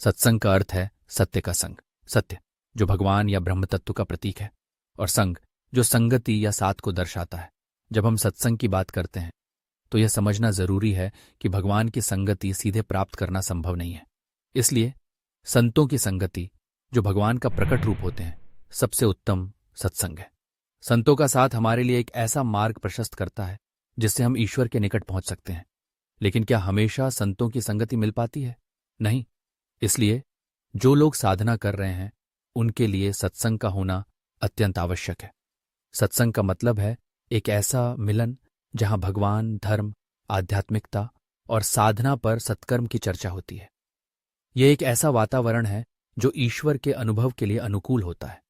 सत्संग का अर्थ है सत्य का संग। सत्य जो भगवान या ब्रह्म तत्व का प्रतीक है, और संग जो संगति या साथ को दर्शाता है। जब हम सत्संग की बात करते हैं तो यह समझना जरूरी है कि भगवान की संगति सीधे प्राप्त करना संभव नहीं है। इसलिए संतों की संगति, जो भगवान का प्रकट रूप होते हैं, सबसे उत्तम सत्संग है। संतों का साथ हमारे लिए एक ऐसा मार्ग प्रशस्त करता है जिससे हम ईश्वर के निकट पहुंच सकते हैं। लेकिन क्या हमेशा संतों की संगति मिल पाती है? नहीं। इसलिए जो लोग साधना कर रहे हैं उनके लिए सत्संग का होना अत्यंत आवश्यक है। सत्संग का मतलब है एक ऐसा मिलन जहां भगवान, धर्म, आध्यात्मिकता और साधना पर सत्कर्म की चर्चा होती है। यह एक ऐसा वातावरण है जो ईश्वर के अनुभव के लिए अनुकूल होता है।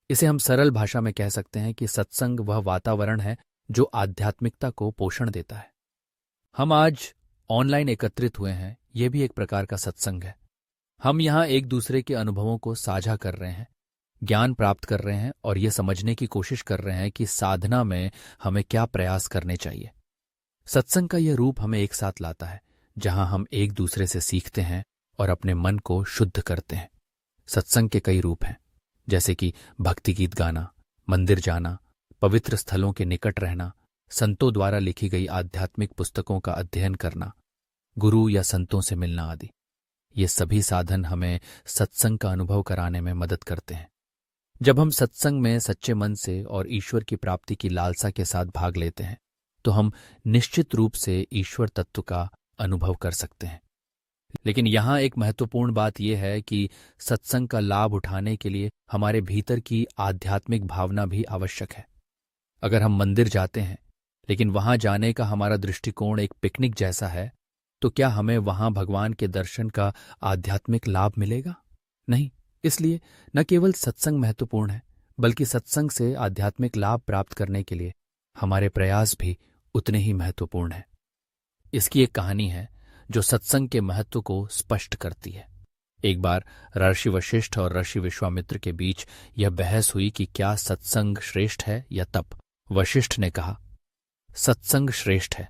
इसे हम सरल भाषा में कह सकते हैं कि सत्संग वह वातावरण है जो आध्यात्मिकता को पोषण देता है। हम आज ऑनलाइन एकत्रित हुए हैं, यह भी एक प्रकार का सत्संग है। हम यहाँ एक दूसरे के अनुभवों को साझा कर रहे हैं, ज्ञान प्राप्त कर रहे हैं और ये समझने की कोशिश कर रहे हैं कि साधना में हमें क्या प्रयास करने चाहिए। सत्संग का यह रूप हमें एक साथ लाता है, जहां हम एक दूसरे से सीखते हैं और अपने मन को शुद्ध करते हैं। सत्संग के कई रूप हैं, जैसे कि भक्ति गीत गाना, मंदिर जाना, पवित्र स्थलों के निकट रहना, संतों द्वारा लिखी गई आध्यात्मिक पुस्तकों का अध्ययन करना, गुरु या संतों से मिलना आदि। ये सभी साधन हमें सत्संग का अनुभव कराने में मदद करते हैं। जब हम सत्संग में सच्चे मन से और ईश्वर की प्राप्ति की लालसा के साथ भाग लेते हैं तो हम निश्चित रूप से ईश्वर तत्व का अनुभव कर सकते हैं। लेकिन यहाँ एक महत्वपूर्ण बात यह है कि सत्संग का लाभ उठाने के लिए हमारे भीतर की आध्यात्मिक भावना भी आवश्यक है। अगर हम मंदिर जाते हैं लेकिन वहां जाने का हमारा दृष्टिकोण एक पिकनिक जैसा है, तो क्या हमें वहां भगवान के दर्शन का आध्यात्मिक लाभ मिलेगा? नहीं। इसलिए न केवल सत्संग महत्वपूर्ण है, बल्कि सत्संग से आध्यात्मिक लाभ प्राप्त करने के लिए हमारे प्रयास भी उतने ही महत्वपूर्ण हैं। इसकी एक कहानी है जो सत्संग के महत्व को स्पष्ट करती है। एक बार ऋषि वशिष्ठ और ऋषि विश्वामित्र के बीच यह बहस हुई कि क्या सत्संग श्रेष्ठ है या तप। वशिष्ठ ने कहा सत्संग श्रेष्ठ है,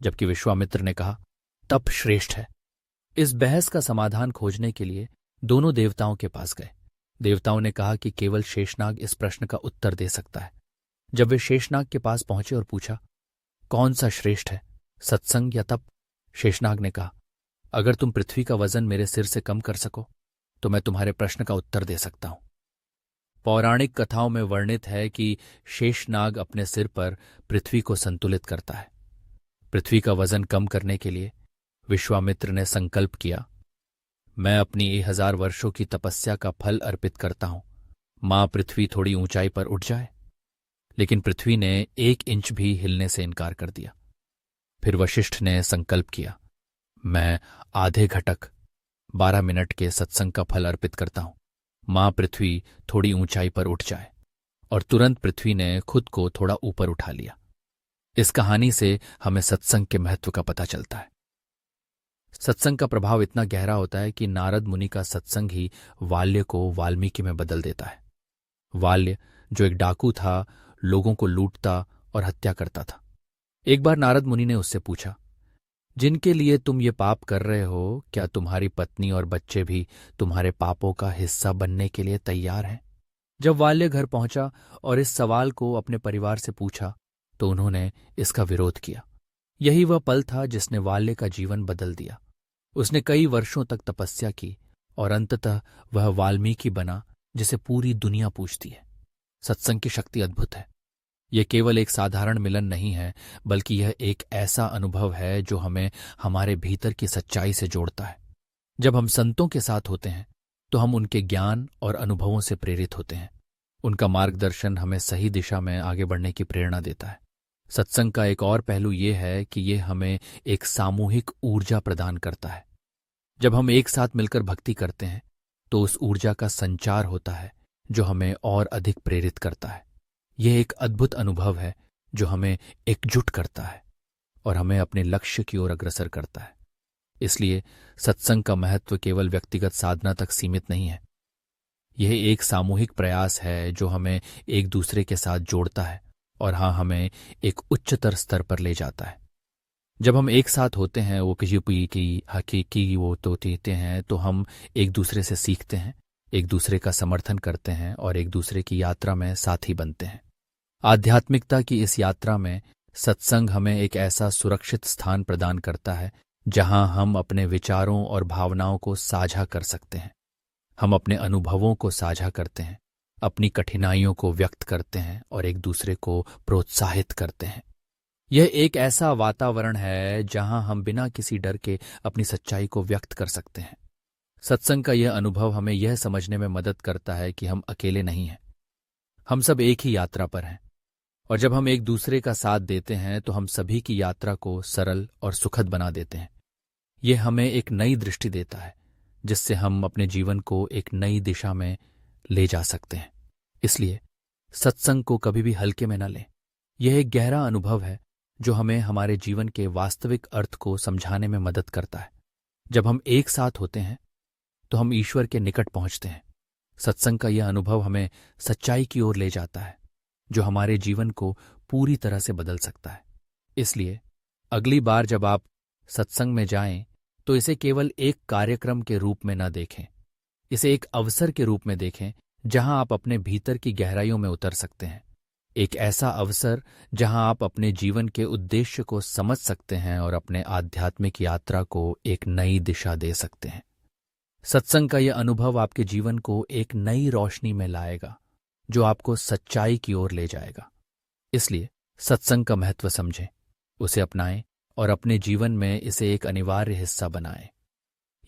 जबकि विश्वामित्र ने कहा तप श्रेष्ठ है। इस बहस का समाधान खोजने के लिए दोनों देवताओं के पास गए। देवताओं ने कहा कि केवल शेषनाग इस प्रश्न का उत्तर दे सकता है। जब वे शेषनाग के पास पहुंचे और पूछा कौन सा श्रेष्ठ है, सत्संग या तप, शेषनाग ने कहा अगर तुम पृथ्वी का वजन मेरे सिर से कम कर सको तो मैं तुम्हारे प्रश्न का उत्तर दे सकता हूं। पौराणिक कथाओं में वर्णित है कि शेषनाग अपने सिर पर पृथ्वी को संतुलित करता है। पृथ्वी का वजन कम करने के लिए विश्वामित्र ने संकल्प किया, मैं अपनी 1000 वर्षों की तपस्या का फल अर्पित करता हूं, मां पृथ्वी थोड़ी ऊंचाई पर उठ जाए। लेकिन पृथ्वी ने 1 इंच भी हिलने से इनकार कर दिया। फिर वशिष्ठ ने संकल्प किया, मैं आधे घटक 12 मिनट के सत्संग का फल अर्पित करता हूं, मां पृथ्वी थोड़ी ऊंचाई पर उठ जाए। और तुरंत पृथ्वी ने खुद को थोड़ा ऊपर उठा लिया। इस कहानी से हमें सत्संग के महत्व का पता चलता है। सत्संग का प्रभाव इतना गहरा होता है कि नारद मुनि का सत्संग ही वाल्य को वाल्मीकि में बदल देता है। वाल्य जो एक डाकू था, लोगों को लूटता और हत्या करता था। एक बार नारद मुनि ने उससे पूछा, जिनके लिए तुम ये पाप कर रहे हो, क्या तुम्हारी पत्नी और बच्चे भी तुम्हारे पापों का हिस्सा बनने के लिए तैयार हैं? जब वाल्य घर पहुंचा और इस सवाल को अपने परिवार से पूछा तो उन्होंने इसका विरोध किया। यही वह पल था जिसने वाल्य का जीवन बदल दिया। उसने कई वर्षों तक तपस्या की और अंततः वह वाल्मीकि बना जिसे पूरी दुनिया पूजती है। सत्संग की शक्ति अद्भुत है। यह केवल एक साधारण मिलन नहीं है, बल्कि यह एक ऐसा अनुभव है जो हमें हमारे भीतर की सच्चाई से जोड़ता है। जब हम संतों के साथ होते हैं तो हम उनके ज्ञान और अनुभवों से प्रेरित होते हैं। उनका मार्गदर्शन हमें सही दिशा में आगे बढ़ने की प्रेरणा देता है। सत्संग का एक और पहलू यह है कि यह हमें एक सामूहिक ऊर्जा प्रदान करता है। जब हम एक साथ मिलकर भक्ति करते हैं तो उस ऊर्जा का संचार होता है जो हमें और अधिक प्रेरित करता है। यह एक अद्भुत अनुभव है जो हमें एकजुट करता है और हमें अपने लक्ष्य की ओर अग्रसर करता है। इसलिए सत्संग का महत्व केवल व्यक्तिगत साधना तक सीमित नहीं है। यह एक सामूहिक प्रयास है जो हमें एक दूसरे के साथ जोड़ता है और हमें एक उच्चतर स्तर पर ले जाता है। जब हम एक साथ होते हैं वो किसी की हकीकी वो तो देते हैं, तो हम एक दूसरे से सीखते हैं, एक दूसरे का समर्थन करते हैं और एक दूसरे की यात्रा में साथी बनते हैं। आध्यात्मिकता की इस यात्रा में सत्संग हमें एक ऐसा सुरक्षित स्थान प्रदान करता है जहां हम अपने विचारों और भावनाओं को साझा कर सकते हैं। हम अपने अनुभवों को साझा करते हैं, अपनी कठिनाइयों को व्यक्त करते हैं और एक दूसरे को प्रोत्साहित करते हैं। यह एक ऐसा वातावरण है जहां हम बिना किसी डर के अपनी सच्चाई को व्यक्त कर सकते हैं। सत्संग का यह अनुभव हमें यह समझने में मदद करता है कि हम अकेले नहीं हैं। हम सब एक ही यात्रा पर हैं, और जब हम एक दूसरे का साथ देते हैं तो हम सभी की यात्रा को सरल और सुखद बना देते हैं। यह हमें एक नई दृष्टि देता है जिससे हम अपने जीवन को एक नई दिशा में ले जा सकते हैं। इसलिए सत्संग को कभी भी हल्के में न लें। यह एक गहरा अनुभव है जो हमें हमारे जीवन के वास्तविक अर्थ को समझाने में मदद करता है। जब हम एक साथ होते हैं तो हम ईश्वर के निकट पहुंचते हैं। सत्संग का यह अनुभव हमें सच्चाई की ओर ले जाता है जो हमारे जीवन को पूरी तरह से बदल सकता है। इसलिए अगली बार जब आप सत्संग में जाएं तो इसे केवल एक कार्यक्रम के रूप में न देखें। इसे एक अवसर के रूप में देखें जहां आप अपने भीतर की गहराइयों में उतर सकते हैं। एक ऐसा अवसर जहां आप अपने जीवन के उद्देश्य को समझ सकते हैं और अपने आध्यात्मिक यात्रा को एक नई दिशा दे सकते हैं। सत्संग का यह अनुभव आपके जीवन को एक नई रोशनी में लाएगा जो आपको सच्चाई की ओर ले जाएगा। इसलिए सत्संग का महत्व समझें, उसे अपनाएं और अपने जीवन में इसे एक अनिवार्य हिस्सा बनाएं।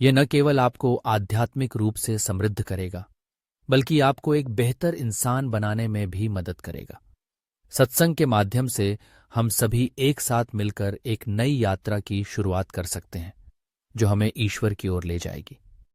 यह न केवल आपको आध्यात्मिक रूप से समृद्ध करेगा बल्कि आपको एक बेहतर इंसान बनाने में भी मदद करेगा। सत्संग के माध्यम से हम सभी एक साथ मिलकर एक नई यात्रा की शुरुआत कर सकते हैं जो हमें ईश्वर की ओर ले जाएगी।